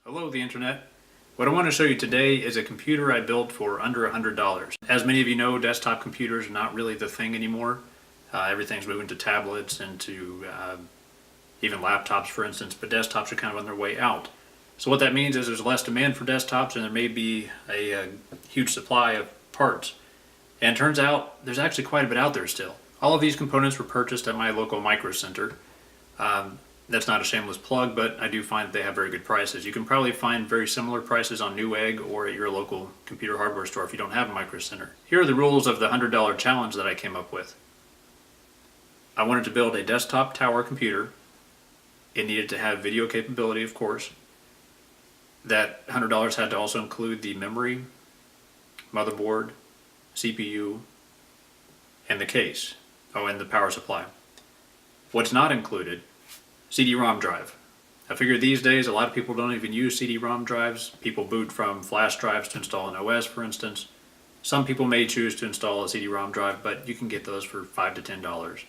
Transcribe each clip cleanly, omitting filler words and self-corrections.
Hello, the internet. What I want to show you today is a computer I built for under $100. As many of you know, desktop computers are not really the thing anymore. Everything's moving to tablets and to even laptops, for instance, but desktops are kind of on their way out. So what that means is there's less demand for desktops and there may be a huge supply of parts. And it turns out there's actually quite a bit out there still. All of these components were purchased at my local micro center. That's not a shameless plug, but I do find that they have very good prices. You can probably find very similar prices on Newegg or at your local computer hardware store if you don't have a micro center. Here are the rules of the $100 challenge that I came up with. I wanted to build a desktop tower computer. It needed to have video capability, of course. That $100 had to also include the memory, motherboard, CPU, and the case. Oh, and the power supply. What's not included, CD-ROM drive. I figure these days a lot of people don't even use CD-ROM drives. People boot from flash drives to install an OS, for instance. Some people may choose to install a CD-ROM drive, but you can get those for $5 to $10.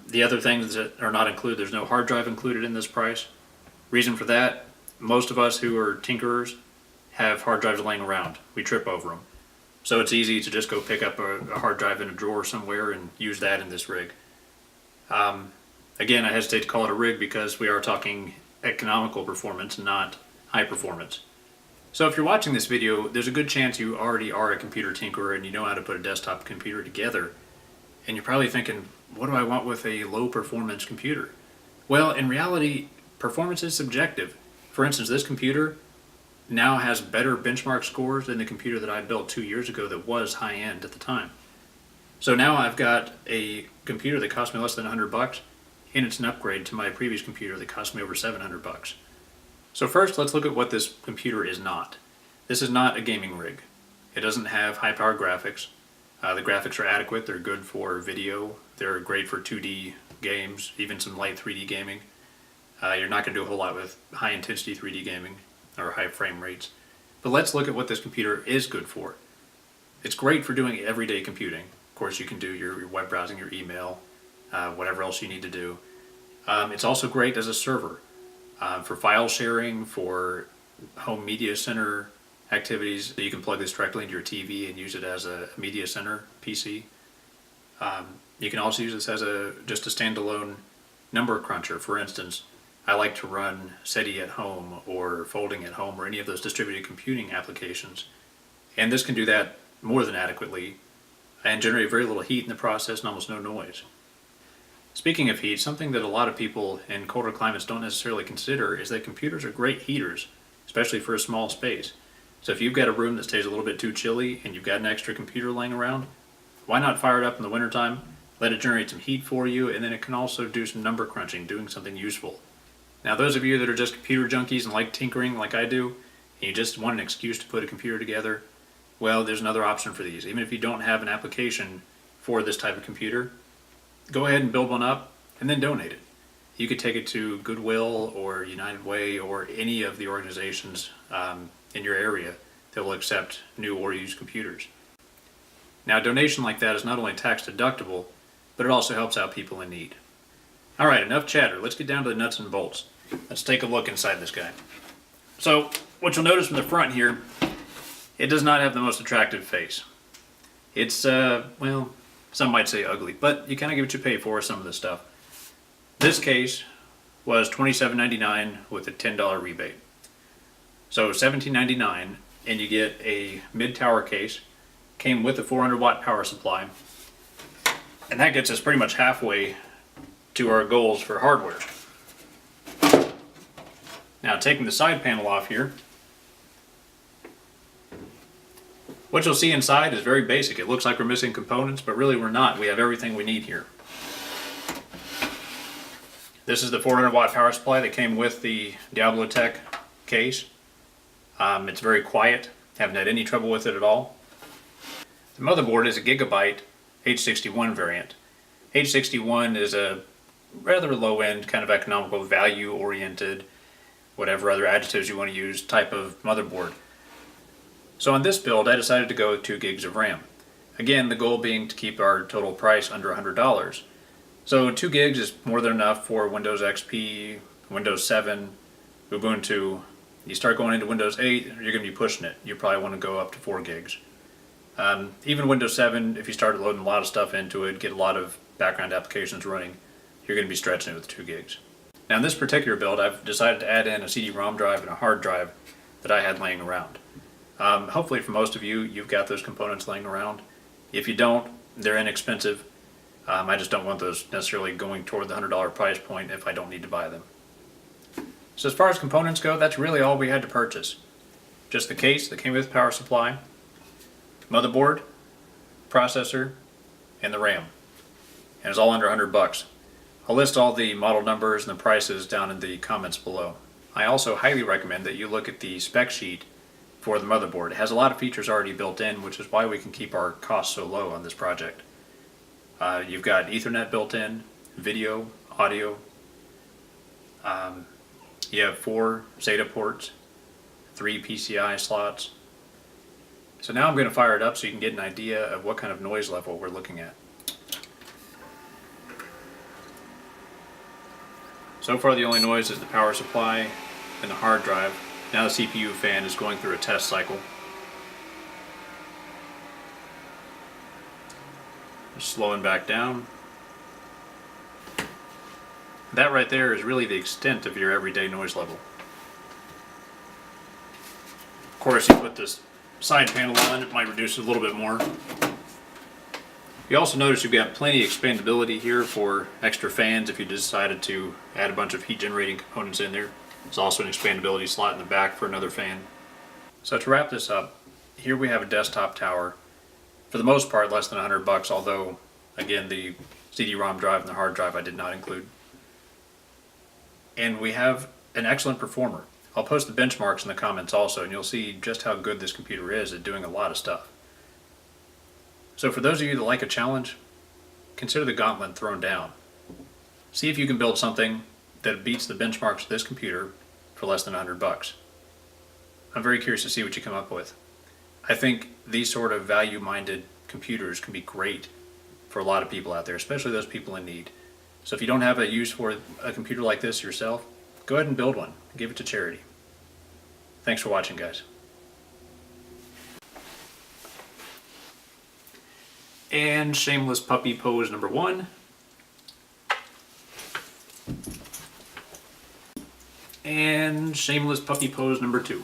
The other things that are not included, there's no hard drive included in this price. Reason for that, most of us who are tinkerers have hard drives laying around. We trip over them. So it's easy to just go pick up a hard drive in a drawer somewhere and use that in this rig. Again, I hesitate to call it a rig because we are talking economical performance, not high performance. So if you're watching this video, there's a good chance you already are a computer tinkerer and you know how to put a desktop computer together. And you're probably thinking, what do I want with a low performance computer? Well, in reality, performance is subjective. For instance, this computer now has better benchmark scores than the computer that I built 2 years ago that was high end at the time. So now I've got a computer that cost me less than $100, and it's an upgrade to my previous computer that cost me over $700. So first, let's look at what this computer is not. This is not a gaming rig. It doesn't have high-power graphics. The graphics are adequate. They're good for video. They're great for 2D games, even some light 3D gaming. You're not going to do a whole lot with high-intensity 3D gaming or high frame rates. But let's look at what this computer is good for. It's great for doing everyday computing. Of course, you can do your web browsing, your email, whatever else you need to do. It's also great as a server for file sharing, for home media center activities. You can plug this directly into your TV and use it as a media center PC. You can also use this as just a standalone number cruncher. For instance, I like to run SETI at home or folding at home or any of those distributed computing applications. And this can do that more than adequately and generate very little heat in the process and almost no noise. Speaking of heat, something that a lot of people in colder climates don't necessarily consider is that computers are great heaters, especially for a small space. So if you've got a room that stays a little bit too chilly and you've got an extra computer laying around, why not fire it up in the wintertime, let it generate some heat for you, and then it can also do some number crunching, doing something useful. Now those of you that are just computer junkies and like tinkering like I do, and you just want an excuse to put a computer together, well, there's another option for these. Even if you don't have an application for this type of computer, go ahead and build one up and then donate it. You could take it to Goodwill or United Way or any of the organizations in your area that will accept new or used computers. Now, a donation like that is not only tax deductible, but it also helps out people in need. All right, enough chatter. Let's get down to the nuts and bolts. Let's take a look inside this guy. So, what you'll notice from the front here, it does not have the most attractive face. It's, well, some might say ugly, but you kind of get what you pay for with some of this stuff. This case was $27.99 with a $10 rebate. So $17.99, and you get a mid-tower case, came with a 400-watt power supply, and that gets us pretty much halfway to our goals for hardware. Now, taking the side panel off here, what you'll see inside is very basic. It looks like we're missing components, but really we're not. We have everything we need here. This is the 400-watt power supply that came with the Diablo Tech case. It's very quiet. Haven't had any trouble with it at all. The motherboard is a Gigabyte H61 variant. H61 is a rather low-end, kind of economical, value-oriented, whatever other adjectives you want to use, type of motherboard. So on this build, I decided to go with 2 gigs of RAM. Again, the goal being to keep our total price under $100. So 2 gigs is more than enough for Windows XP, Windows 7, Ubuntu, you start going into Windows 8, you're going to be pushing it. You probably want to go up to 4 gigs. Even Windows 7, if you start loading a lot of stuff into it, get a lot of background applications running, you're going to be stretching it with 2 gigs. Now in this particular build, I've decided to add in a CD-ROM drive and a hard drive that I had laying around. Hopefully for most of you, you've got those components laying around. If you don't, they're inexpensive. I just don't want those necessarily going toward the $100 price point if I don't need to buy them. So as far as components go, that's really all we had to purchase. Just the case that came with power supply, motherboard, processor, and the RAM. And it's all under $100. I'll list all the model numbers and the prices down in the comments below. I also highly recommend that you look at the spec sheet for the motherboard. It has a lot of features already built in, which is why we can keep our costs so low on this project. You've got Ethernet built in, video, audio. You have 4 SATA ports, 3 PCI slots. So now I'm going to fire it up so you can get an idea of what kind of noise level we're looking at. So far the only noise is the power supply and the hard drive. Now the CPU fan is going through a test cycle. Just slowing back down. That right there is really the extent of your everyday noise level. Of course, you put this side panel on, it might reduce it a little bit more. You also notice you've got plenty of expandability here for extra fans if you decided to add a bunch of heat generating components in there. There's also an expandability slot in the back for another fan. So to wrap this up, here we have a desktop tower. For the most part less than $100, although again the CD-ROM drive and the hard drive I did not include. And we have an excellent performer. I'll post the benchmarks in the comments also, and you'll see just how good this computer is at doing a lot of stuff. So for those of you that like a challenge, consider the gauntlet thrown down. See if you can build something that beats the benchmarks of this computer for less than $100. I'm very curious to see what you come up with. I think these sort of value-minded computers can be great for a lot of people out there, especially those people in need. So if you don't have a use for a computer like this yourself, go ahead and build one and give it to charity. Thanks for watching, guys. And shameless puppy pose number 1. And shameless puppy pose number 2.